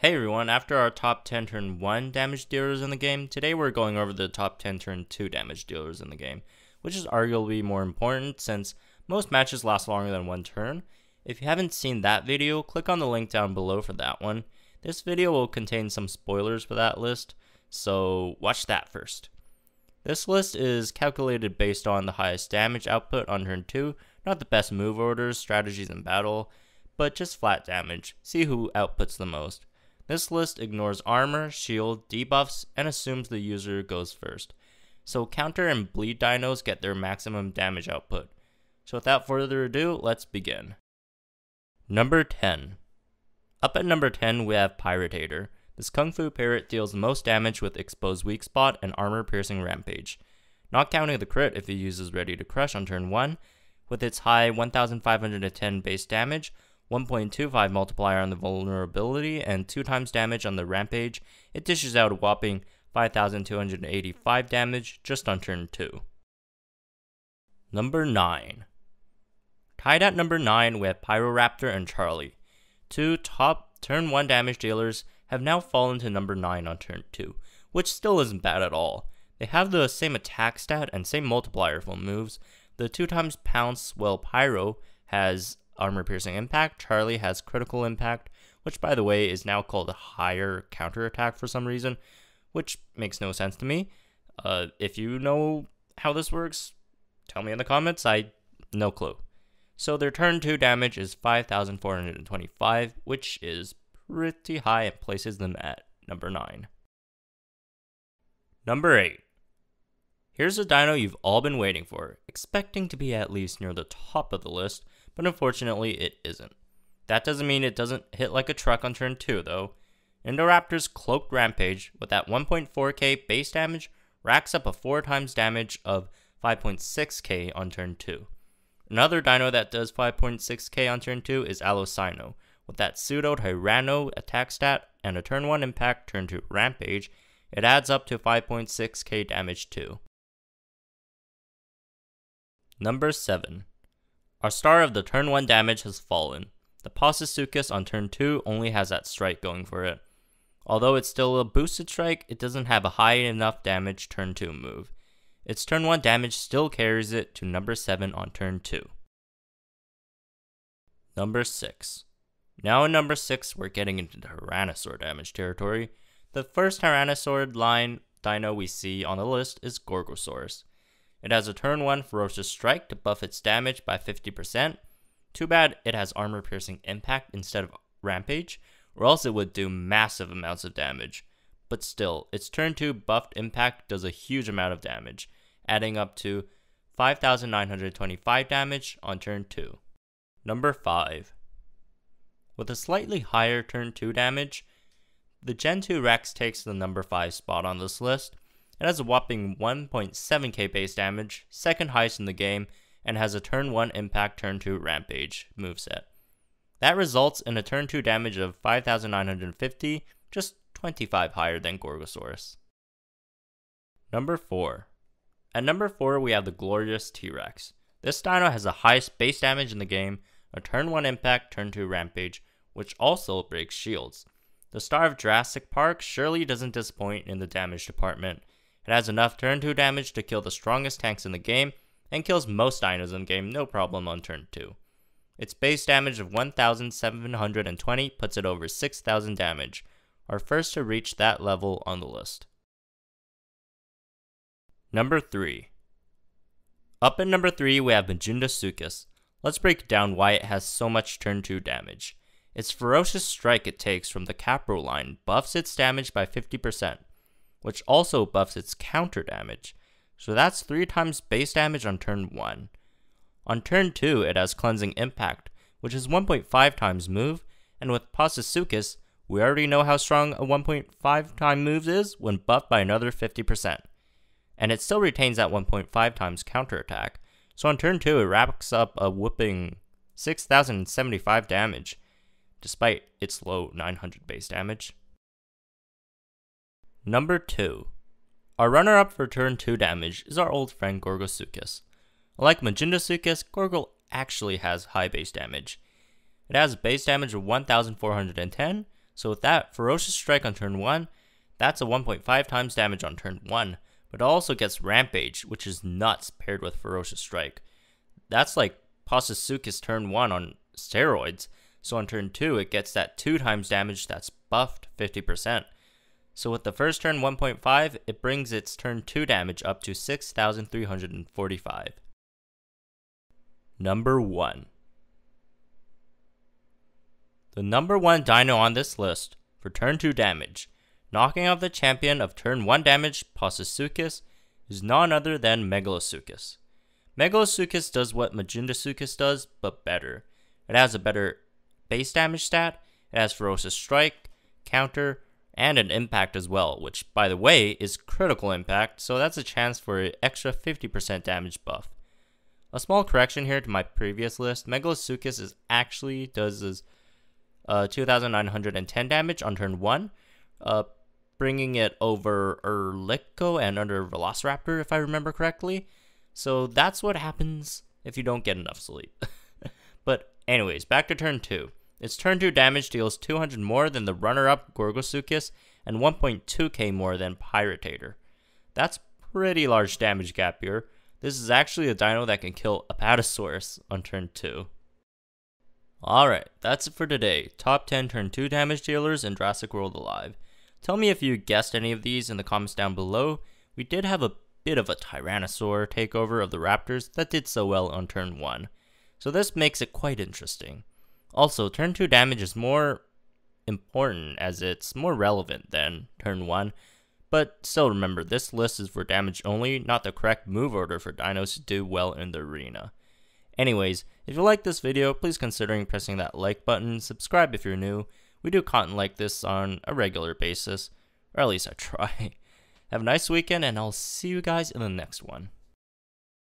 Hey everyone, after our top 10 turn 1 damage dealers in the game, today we're going over the top 10 turn 2 damage dealers in the game, which is arguably more important since most matches last longer than one turn. If you haven't seen that video, click on the link down below for that one. This video will contain some spoilers for that list, so watch that first. This list is calculated based on the highest damage output on turn 2, not the best move orders, strategies in battle, but just flat damage. See who outputs the most. This list ignores armor, shield, debuffs, and assumes the user goes first. So counter and bleed dinos get their maximum damage output. So without further ado, let's begin. Number 10. Up at number 10 we have Rotator. This Kung Fu parrot deals the most damage with exposed weak spot and armor piercing rampage. Not counting the crit if he uses Ready to Crush on turn 1, with its high 1510 base damage, 1.25 multiplier on the vulnerability, and 2 times damage on the rampage, it dishes out a whopping 5285 damage just on turn 2. Number 9. Tied at number 9 we have Pyroraptor and Charlie. Two top turn 1 damage dealers have now fallen to number 9 on turn 2, which still isn't bad at all. They have the same attack stat and same multiplier for moves. The 2 times pounce, while Pyro has armor piercing impact, Charlie has critical impact, which by the way is now called a higher counter attack for some reason, which makes no sense to me. If you know how this works, tell me in the comments. No clue. So their turn 2 damage is 5425, which is pretty high and places them at number 9. Number 8. Here's a dino you've all been waiting for, expecting to be at least near the top of the list, but unfortunately it isn't. That doesn't mean it doesn't hit like a truck on turn 2 though. Indoraptor's Cloaked Rampage, with that 1.4k base damage, racks up a 4 times damage of 5.6k on turn 2. Another dino that does 5.6k on turn 2 is Alocino, with that Pseudo Tyranno attack stat and a turn 1 impact turn 2 rampage, it adds up to 5.6k damage too. Number 7. Our star of the turn 1 damage has fallen. The Possasuchus on turn 2 only has that strike going for it. Although it's still a boosted strike, it doesn't have a high enough damage turn 2 move. Its turn 1 damage still carries it to number 7 on turn 2. Number 6. Now in number 6 we're getting into the Tyrannosaur damage territory. The first Tyrannosaur line dino we see on the list is Gorgosaurus. It has a turn 1 ferocious strike to buff its damage by 50%. Too bad it has armor piercing impact instead of rampage, or else it would do massive amounts of damage. But still, its turn 2 buffed impact does a huge amount of damage, adding up to 5925 damage on turn 2. Number 5. With a slightly higher turn 2 damage, the Gentoo Rex takes the number 5 spot on this list. It has a whopping 1.7k base damage, second highest in the game, and has a turn 1 impact turn 2 rampage moveset. That results in a turn 2 damage of 5950, just 25 higher than Gorgosaurus. Number 4. At number 4 we have the glorious T-Rex. This dino has the highest base damage in the game, a turn 1 impact turn 2 rampage, which also breaks shields. The star of Jurassic Park surely doesn't disappoint in the damage department. It has enough turn 2 damage to kill the strongest tanks in the game, and kills most dinos in the game no problem on turn 2. Its base damage of 1720 puts it over 6000 damage, our first to reach that level on the list. Number 3. Up at number 3 we have Majundasuchus. Let's break down why it has so much turn 2 damage. Its ferocious strike it takes from the Capro line buffs its damage by 50%, which also buffs its counter damage. So that's 3 times base damage on turn 1. On turn 2 it has Cleansing Impact, which is 1.5 times move, and with Possasuchus, we already know how strong a 1.5 time move is when buffed by another 50%. And it still retains that 1.5 times counter attack, so on turn 2 it racks up a whooping 6075 damage, despite its low 900 base damage. Number 2. Our runner-up for turn 2 damage is our old friend Gorgosaurus. Like Majundasuchus, Gorgo actually has high base damage. It has a base damage of 1410, So with that, Ferocious Strike on turn 1, that's a 1.5 times damage on turn 1, but it also gets Rampage, which is nuts paired with Ferocious Strike. That's like Posasuke's turn 1 on steroids, so on turn 2 it gets that 2 times damage that's buffed 50%. So with the first turn 1.5, it brings its turn 2 damage up to 6,345. Number 1. The number 1 dino on this list for turn 2 damage, knocking out the champion of turn 1 damage, Posasuke, is none other than Megalosuchus. Megalosuchus does what Magindasuchus does, but better. It has a better base damage stat, it has Ferocious Strike, Counter, and an Impact as well, which, by the way, is Critical Impact, so that's a chance for an extra 50% damage buff. A small correction here to my previous list, Megalosuchus actually does 2,910 damage on turn 1, bringing it over Erlico and under Velociraptor, if I remember correctly. So that's what happens if you don't get enough sleep. But anyways, back to turn 2. Its turn 2 damage deals 200 more than the runner-up Gorgosaurus and 1.2k more than Rotator. That's pretty large damage gap here. This is actually a dino that can kill Apatosaurus on turn 2. Alright, that's it for today. Top 10 turn 2 damage dealers in Jurassic World Alive. Tell me if you guessed any of these in the comments down below. We did have a bit of a Tyrannosaur takeover of the Raptors that did so well on turn 1. So this makes it quite interesting. Also, turn 2 damage is more important as it's more relevant than turn 1. But still remember, this list is for damage only, not the correct move order for dinos to do well in the arena. Anyways, if you like this video, please consider pressing that like button, subscribe if you're new. We do content like this on a regular basis, or at least I try. Have a nice weekend, and I'll see you guys in the next one.